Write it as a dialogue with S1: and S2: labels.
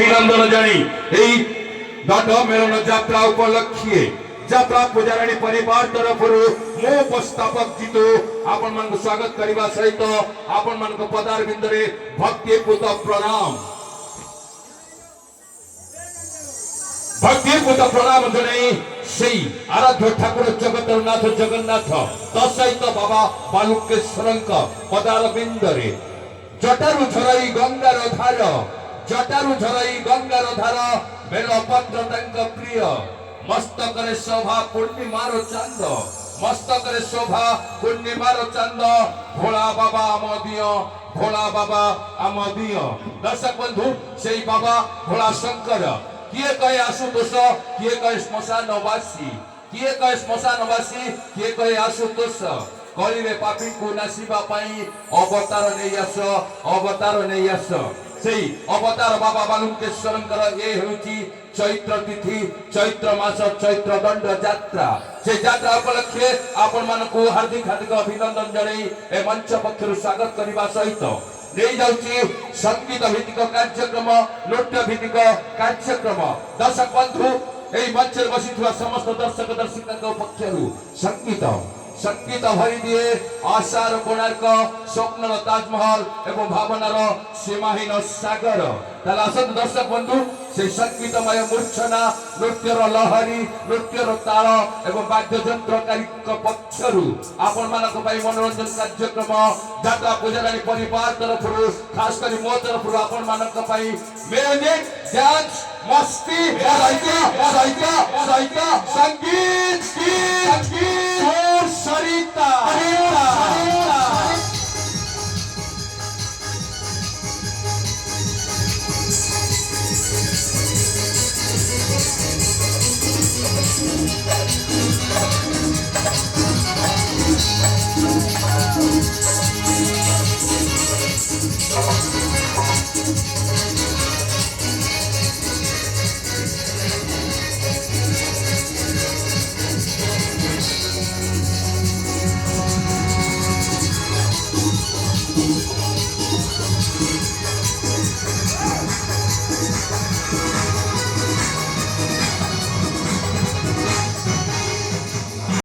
S1: অভিনন্দন জানি এই দট মেলন যাত্রা উপলক্ষে যাত্রা পূজারাণী পরিবার তরফରୁ ମୁଁ ଉପସ୍ଥାପକ ଜିତୁ ଆପଣ ମାନଙ୍କୁ ସ୍ୱାଗତ କରିବା ସହିତ ଆପଣ ମାନଙ୍କ ପଦାର ବିନ୍ଦରେ ଭକ୍ତିପୂତ ପ୍ରଣାମ ଜଣାଇ ସେଇ ଆରାଧ୍ୟ ଠାକୁର ଜଗତରନାଥ ଜଗନ୍ନାଥ ତସହିତ ବାବା ବାଲୁକେଶ୍ୱରଙ୍କ ପଦାର ବିନ୍ଦରେ ଜଟାରୁ ଝରାଇ ଗଙ୍ଗାର ଧାର ବେଲପତ୍ର ତାଙ୍କ ପ୍ରିୟ ମସ୍ତକରେ ଶୋଭା ପୂର୍ଣ୍ଣିମାର ଚାନ୍ଦ ଭୋଳା ବାବା ଆମ ଦିଅ ଦର୍ଶକ ବନ୍ଧୁ ସେଇ ବାବା ଭୋଳା ଶଙ୍କର କିଏ କହେ ଆଶୁତୋଷ କିଏ କହେ ଶ୍ମଶାନବାସୀ କିଏ କହେ ଆଶୁତୋଷ କଳିରେ ପାପୀଙ୍କୁ ନାଶିବା ପାଇଁ ଅବତାର ନେଇ ଆସ ସେଇ ଅବତାର ବାବା ବାଲୁକେଶ୍ୱରଙ୍କର ଏ ହେଉଛି ଚୈତ୍ର ତିଥି ଚୈତ୍ର ମାସ ଚୈତ୍ର ଦଣ୍ଡ ଯାତ୍ରା ସେ ଯାତ୍ରା ଉପଲକ୍ଷେ ଆପଣ ମାନଙ୍କୁ ହାର୍ଦ୍ଦିକ ଅଭିନନ୍ଦନ ଜଣାଇ ଏ ମଞ୍ଚ ପକ୍ଷରୁ ସ୍ୱାଗତ କରିବା ସହିତ ନେଇ ଯାଉଛି ସଙ୍ଗୀତ ଭିତ୍ତିକ କାର୍ଯ୍ୟକ୍ରମ ନୃତ୍ୟ ଭିତ୍ତିକ କାର୍ଯ୍ୟକ୍ରମ ଦର୍ଶକ ବନ୍ଧୁ ଏହି ମଞ୍ଚରେ ବସିଥିବା ସମସ୍ତ ଦର୍ଶକ ଦର୍ଶିକାଙ୍କ ପକ୍ଷରୁ संगीत भरी दिए आशार कोणार्क स्वप्नर ताजमहल एवं भावनार सीमाहीन सागर ताला असत दर्शक बंधु से संगीतमय मूर्छना नृत्यर लहरी नृत्यर ताल एवं वाद्ययंत्रकारी पक्षरु आपण मानक पई मनोरंजन कार्यक्रम जात्रा पूजाराणी परिवार तरफरु खास करी मो तरफरु आपण मानक पई म्यूजिक डांस मस्ती संगीत सरिता